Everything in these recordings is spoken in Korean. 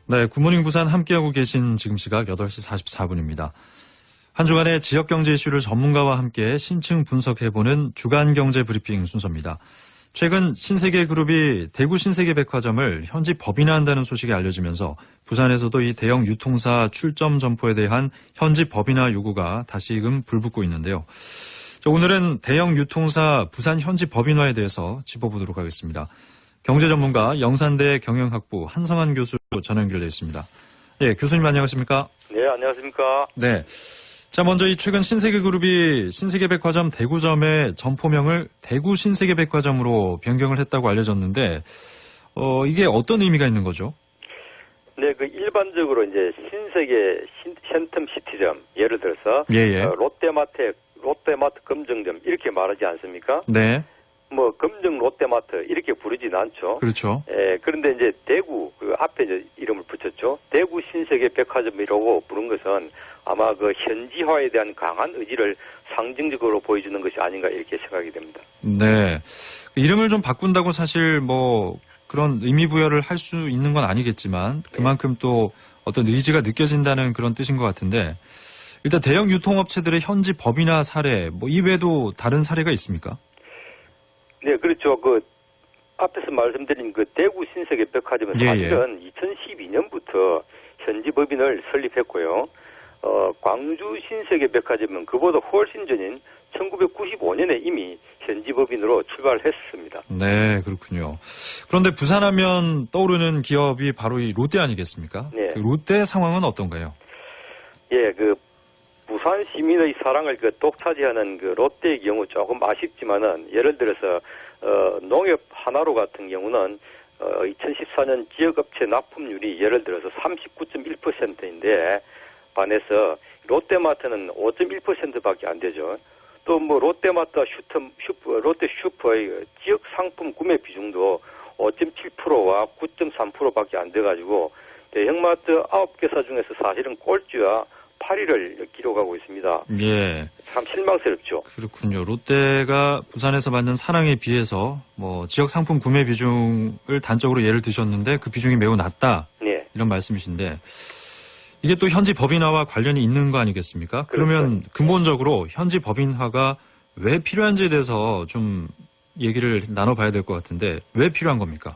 네, 굿모닝 부산 함께하고 계신 지금 시각 8시 44분입니다. 한 주간의 지역경제 이슈를 전문가와 함께 심층 분석해보는 주간경제 브리핑 순서입니다. 최근 신세계그룹이 대구 신세계백화점을 현지 법인화한다는 소식이 알려지면서 부산에서도 이 대형 유통사 출점 점포에 대한 현지 법인화 요구가 다시금 불붙고 있는데요. 오늘은 대형 유통사 부산 현지 법인화에 대해서 짚어보도록 하겠습니다. 경제 전문가 영산대 경영학부 한성환 교수 전화 연결되어 있습니다. 예, 교수님 안녕하십니까? 네, 안녕하십니까? 네. 자, 먼저 이 최근 신세계그룹이 신세계백화점 대구점의 점포명을 대구 신세계백화점으로 변경을 했다고 알려졌는데, 이게 어떤 의미가 있는 거죠? 네, 일반적으로 이제 신세계 챈텀 시티점, 예를 들어서 롯데마트 금정점 이렇게 말하지 않습니까? 네. 금정 롯데마트 이렇게 부르진 않죠. 그렇죠. 그런데 이제 대구 앞에 이제 이름을 붙였죠. 대구 신세계 백화점이라고 부른 것은 아마 현지화에 대한 강한 의지를 상징적으로 보여주는 것이 아닌가 이렇게 생각이 됩니다. 네. 이름을 좀 바꾼다고 사실 그런 의미 부여를 할 수 있는 건 아니겠지만 그만큼 또 어떤 의지가 느껴진다는 그런 뜻인 것 같은데 일단 대형 유통업체들의 현지 법인화 사례 이외에도 다른 사례가 있습니까? 네, 그렇죠. 앞에서 말씀드린 대구 신세계 백화점은 사실은 2012년부터 현지 법인을 설립했고요. 광주 신세계 백화점은 그보다 훨씬 전인 1995년에 이미 현지 법인으로 출발했습니다. 네, 그렇군요. 그런데 부산하면 떠오르는 기업이 바로 이 롯데 아니겠습니까? 네. 롯데 상황은 어떤가요? 예, 부산 시민의 사랑을 독차지하는 롯데의 경우 조금 아쉽지만은 예를 들어서 농협 하나로 같은 경우는 2014년 지역업체 납품률이 예를 들어서 39.1%인데 반해서 롯데마트는 5.1%밖에 안 되죠. 또 롯데마트 롯데 슈퍼의 지역 상품 구매 비중도 5.7%와 9.3%밖에 안 돼가지고 대형마트 9개사 중에서 사실은 꼴찌와 8위를 기록하고 있습니다. 예. 참 실망스럽죠. 그렇군요. 롯데가 부산에서 받는 사랑에 비해서 지역 상품 구매 비중을 단적으로 예를 드셨는데 그 비중이 매우 낮다. 네. 이런 말씀이신데 이게 또 현지 법인화와 관련이 있는 거 아니겠습니까? 그러면 근본적으로 현지 법인화가 왜 필요한지에 대해서 좀 얘기를 나눠봐야 될 것 같은데 왜 필요한 겁니까?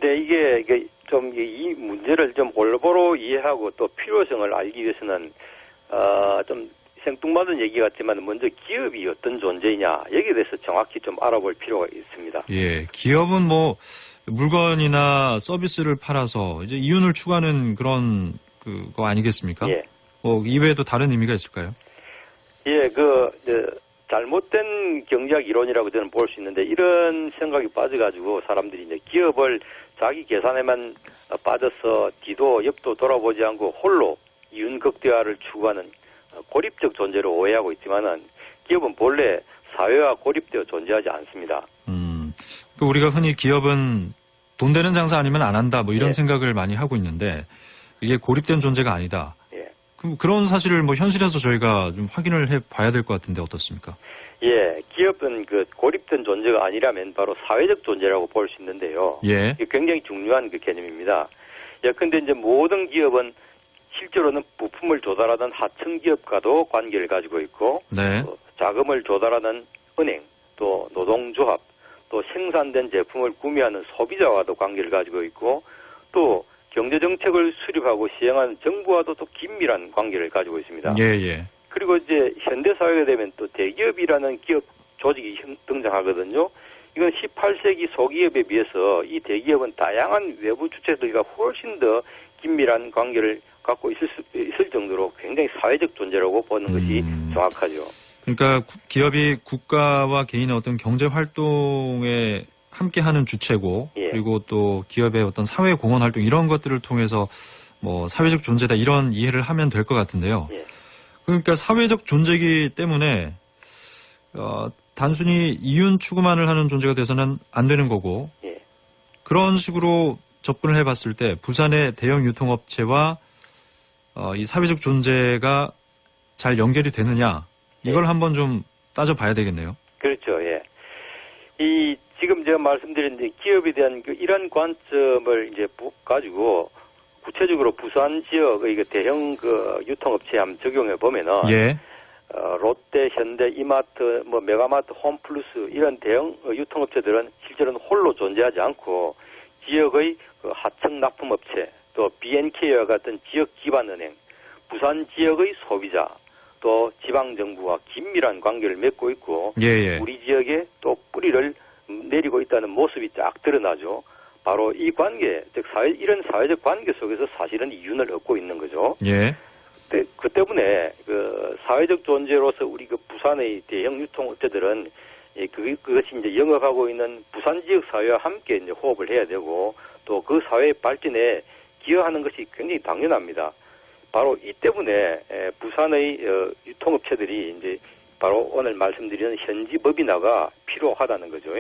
네, 이게 좀 이 문제를 좀 올바로 이해하고 또 필요성을 알기 위해서는 좀 생뚱맞은 얘기 같지만 먼저 기업이 어떤 존재이냐 여기에 대해서 정확히 좀 알아볼 필요가 있습니다. 예, 기업은 물건이나 서비스를 팔아서 이제 이윤을 추구하는 그런 거 아니겠습니까? 예. 이외에도 다른 의미가 있을까요? 예, 잘못된 경제학 이론이라고 저는 볼 수 있는데 이런 생각이 빠져가지고 사람들이 이제 기업을 자기 계산에만 빠져서 뒤도 옆도 돌아보지 않고 홀로 이윤 극대화를 추구하는 고립적 존재로 오해하고 있지만은 기업은 본래 사회와 고립되어 존재하지 않습니다. 우리가 흔히 기업은 돈 되는 장사 아니면 안 한다 이런 예. 생각을 많이 하고 있는데 이게 고립된 존재가 아니다. 예. 그럼 그런 사실을 현실에서 저희가 좀 확인을 해봐야 될 것 같은데 어떻습니까? 예, 기업은 고립된 존재가 아니라면 바로 사회적 존재라고 볼 수 있는데요. 예. 이게 굉장히 중요한 개념입니다. 예컨대 이제 모든 기업은 실제로는 부품을 조달하는 하청 기업과도 관계를 가지고 있고, 네. 자금을 조달하는 은행, 또 노동조합, 또 생산된 제품을 구매하는 소비자와도 관계를 가지고 있고, 또 경제정책을 수립하고 시행하는 정부와도 또 긴밀한 관계를 가지고 있습니다. 예. 그리고 이제 현대사회가 되면 또 대기업이라는 기업 조직이 등장하거든요. 이건 18세기 소기업에 비해서 이 대기업은 다양한 외부 주체들과 훨씬 더 긴밀한 관계를 갖고 있을 정도로 굉장히 사회적 존재라고 보는 것이 정확하죠. 그러니까 기업이 국가와 개인의 어떤 경제 활동에 함께하는 주체고 예. 그리고 또 기업의 어떤 사회 공헌 활동 이런 것들을 통해서 사회적 존재다 이런 이해를 하면 될 것 같은데요. 예. 그러니까 사회적 존재이기 때문에 단순히 이윤 추구만을 하는 존재가 돼서는 안 되는 거고 예. 그런 식으로 접근을 해봤을 때 부산의 대형 유통업체와 이 사회적 존재가 잘 연결이 되느냐 이걸 한번 좀 따져봐야 되겠네요. 그렇죠. 예. 지금 제가 말씀드린 기업에 대한 이런 관점을 이제 가지고 구체적으로 부산 지역의 그 대형 그 유통업체에 한번 적용해 보면은 예. 롯데, 현대, 이마트, 뭐 메가마트, 홈플러스 이런 대형 유통업체들은 실제로는 홀로 존재하지 않고 지역의 그 하청 납품업체, 또 BNK와 같은 지역 기반은행, 부산 지역의 소비자, 또 지방정부와 긴밀한 관계를 맺고 있고 예. 우리 지역에 또 뿌리를 내리고 있다는 모습이 쫙 드러나죠. 바로 이 관계, 즉 이런 사회적 관계 속에서 사실은 이윤을 얻고 있는 거죠. 예. 그 때문에 그 사회적 존재로서 우리 그 부산의 대형 유통업체들은 그것이 이제 영업하고 있는 부산 지역 사회와 함께 이제 호흡을 해야 되고 또 그 사회의 발전에 기여하는 것이 굉장히 당연합니다. 바로 이 때문에 부산의 유통업체들이 이제 바로 오늘 말씀드리는 현지법인화가 필요하다는 거죠.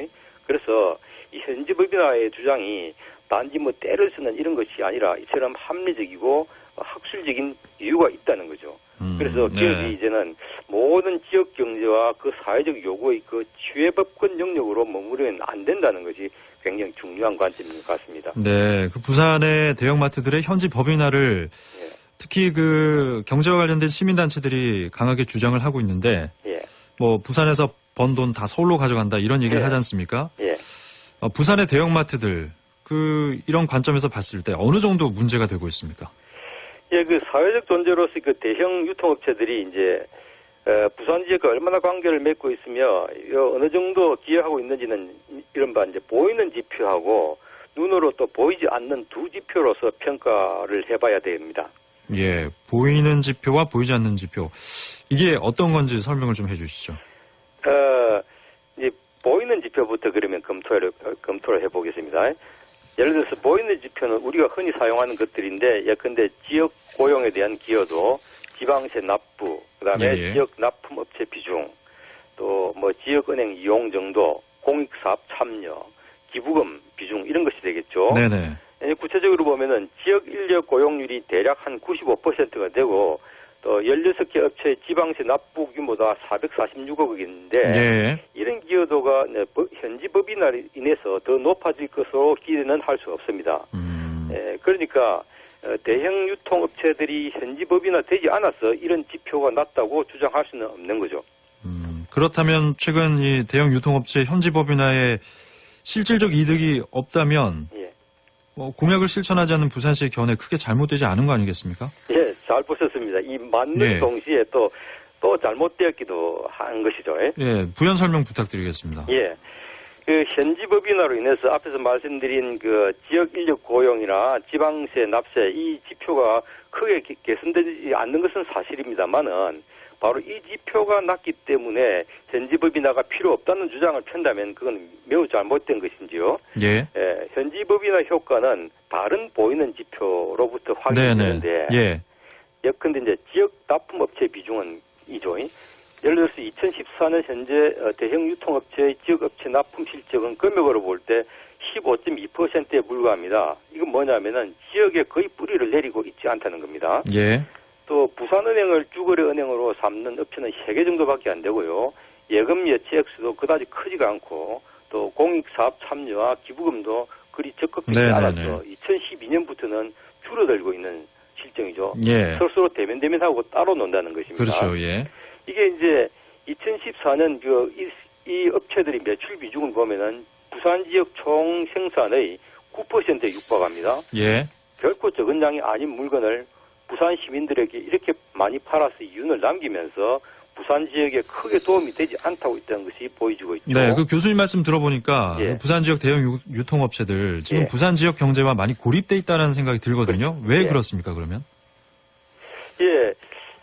그래서 이 현지법인화의 주장이 단지 뭐 때를 쓰는 이런 것이 아니라 이처럼 합리적이고 학술적인 이유가 있다는 거죠. 그래서 기업이 네. 이제는 모든 지역 경제와 그 사회적 요구의 그 취해법권 영역으로 머무르면 안 된다는 것이 굉장히 중요한 관점인 것 같습니다. 네. 그 부산의 대형마트들의 현지 법인화를 특히 그 경제와 관련된 시민단체들이 강하게 주장을 하고 있는데 예. 뭐 부산에서 번 돈 다 서울로 가져간다 이런 얘기를 예. 하지 않습니까? 예. 부산의 대형마트들 이런 관점에서 봤을 때 어느 정도 문제가 되고 있습니까? 예, 그 사회적 존재로서 그 대형 유통업체들이 이제 부산 지역과 얼마나 관계를 맺고 있으며 어느 정도 기여하고 있는지는 이른바 이제 보이는 지표하고 눈으로 또 보이지 않는 두 지표로서 평가를 해봐야 됩니다. 예, 보이는 지표와 보이지 않는 지표. 이게 어떤 건지 설명을 좀 해주시죠. 이제 보이는 지표부터 그러면 검토를 해보겠습니다. 예를 들어서 보이는 지표는 우리가 흔히 사용하는 것들인데 예컨대 지역 고용에 대한 기여도, 지방세 납부, 그다음에 예. 지역 납품업체 비중, 또 뭐 지역은행 이용 정도, 공익사업 참여, 기부금 비중 이런 것이 되겠죠. 네네. 구체적으로 보면은 지역 인력 고용률이 대략 한 95%가 되고 또 16개 업체의 지방세 납부 규모가 446억인데 예. 이런 기여도가 현지 법인화로 인해서 더 높아질 것으로 기대는 할 수 없습니다. 그러니까 대형 유통업체들이 현지 법인화 되지 않아서 이런 지표가 낮다고 주장할 수는 없는 거죠. 그렇다면 최근 이 대형 유통업체 현지 법인화에 실질적 이득이 없다면 예. 공약을 실천하지 않는 부산시의 견해 크게 잘못되지 않은 거 아니겠습니까? 예, 잘 보셨습니다. 이 맞는 예. 동시에 또 잘못되었기도 한 것이죠. 예, 부연 설명 부탁드리겠습니다. 예. 그 현지 법인화로 인해서 앞에서 말씀드린 그 지역 인력 고용이나 지방세, 납세 이 지표가 크게 개선되지 않는 것은 사실입니다만은 바로 이 지표가 낮기 때문에 현지 법인화가 필요 없다는 주장을 편다면 그건 매우 잘못된 것인지요. 예. 예, 현지 법인화 효과는 다른 보이는 지표로부터 확인되는데 예. 예컨대 이제 지역 납품업체 비중은 이죠. 예를 들어서 2014년 현재 대형 유통업체의 지역업체 납품 실적은 금액으로 볼 때 15.2%에 불과합니다. 이건 뭐냐면은 지역에 거의 뿌리를 내리고 있지 않다는 겁니다. 예. 또 부산은행을 주거래 은행으로 삼는 업체는 3개 정도밖에 안 되고요. 예금 예치 액수도 그다지 크지가 않고 또 공익사업 참여와 기부금도 그리 적극적이지 않아서 2012년부터는 줄어들고 있는 실정이죠. 예. 서로 대면하고 따로 논다는 것입니다. 그렇죠. 예. 이게 이제 2014년 이 업체들이 매출 비중을 보면은 부산 지역 총 생산의 9%에 육박합니다. 예. 결코 적은 양이 아닌 물건을 부산 시민들에게 이렇게 많이 팔아서 이윤을 남기면서 부산 지역에 크게 도움이 되지 않다고 있다는 것이 보여지고 있죠. 네, 그 교수님 말씀 들어보니까 예. 부산 지역 대형 유통업체들 지금 예. 부산 지역 경제와 많이 고립돼 있다는 생각이 들거든요. 왜 예. 그렇습니까, 그러면? 예.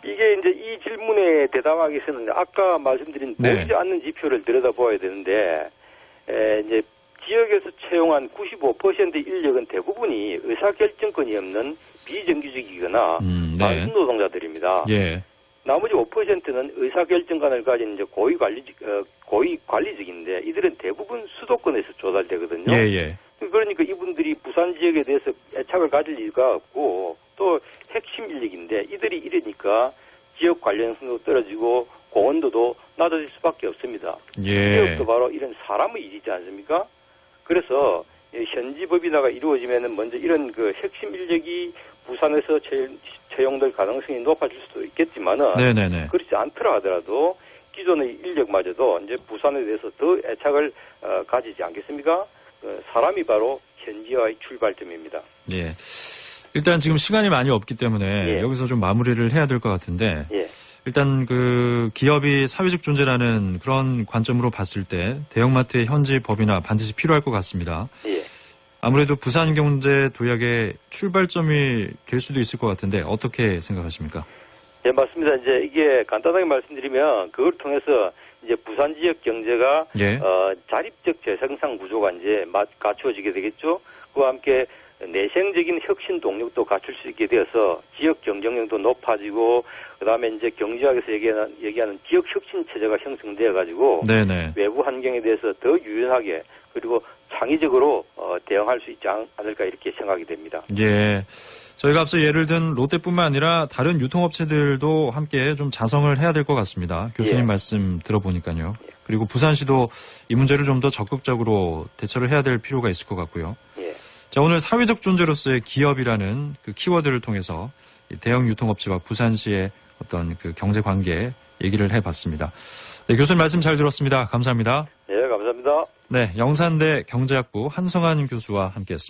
이게 이제 이 질문에 대답하기 위해서는 아까 말씀드린 네. 보이지 않는 지표를 들여다봐야 되는데, 이제 지역에서 채용한 95%의 인력은 대부분이 의사결정권이 없는 비정규직이거나 네. 단순 노동자들입니다. 예. 나머지 5%는 의사결정권을 가진 이제 고위 관리직인데 이들은 대부분 수도권에서 조달되거든요. 예. 그러니까 이분들이 부산 지역에 대해서 애착을 가질 리가 없고 또 핵심 인력인데 이들이 이러니까 지역 관련성도 떨어지고 공헌도도 낮아질 수밖에 없습니다. 예. 지역도 바로 이런 사람의 일이지 않습니까? 그래서 현지 법인화가 이루어지면은 먼저 이런 그 핵심 인력이 부산에서 채용될 가능성이 높아질 수도 있겠지만은 네네네. 그렇지 않더라 하더라도 기존의 인력마저도 이제 부산에 대해서 더 애착을 가지지 않겠습니까? 사람이 바로 현지와의 출발점입니다. 예. 일단 지금 시간이 많이 없기 때문에 예. 여기서 좀 마무리를 해야 될 것 같은데 예. 일단 그 기업이 사회적 존재라는 그런 관점으로 봤을 때 대형마트의 현지 법인화 반드시 필요할 것 같습니다. 예. 아무래도 부산경제 도약의 출발점이 될 수도 있을 것 같은데 어떻게 생각하십니까? 예, 맞습니다. 이제 이게 간단하게 말씀드리면 그걸 통해서 이제 부산 지역 경제가 예. 자립적 재생산 구조가 이제 갖추어지게 되겠죠. 그와 함께 내생적인 혁신 동력도 갖출 수 있게 되어서 지역 경쟁력도 높아지고 그다음에 이제 경제학에서 얘기하는 지역 혁신 체제가 형성되어 가지고 네네. 외부 환경에 대해서 더 유연하게 그리고 창의적으로 대응할 수 있지 않을까 이렇게 생각이 됩니다. 예. 저희가 앞서 예를 든 롯데뿐만 아니라 다른 유통업체들도 함께 좀 자성을 해야 될 것 같습니다. 교수님 예. 말씀 들어보니까요. 그리고 부산시도 이 문제를 좀 더 적극적으로 대처를 해야 될 필요가 있을 것 같고요. 예. 자, 오늘 사회적 존재로서의 기업이라는 그 키워드를 통해서 대형 유통업체와 부산시의 어떤 그 경제 관계 얘기를 해봤습니다. 네, 교수님 말씀 잘 들었습니다. 감사합니다. 네, 감사합니다. 네, 영산대 경제학부 한성환 교수와 함께했습니다.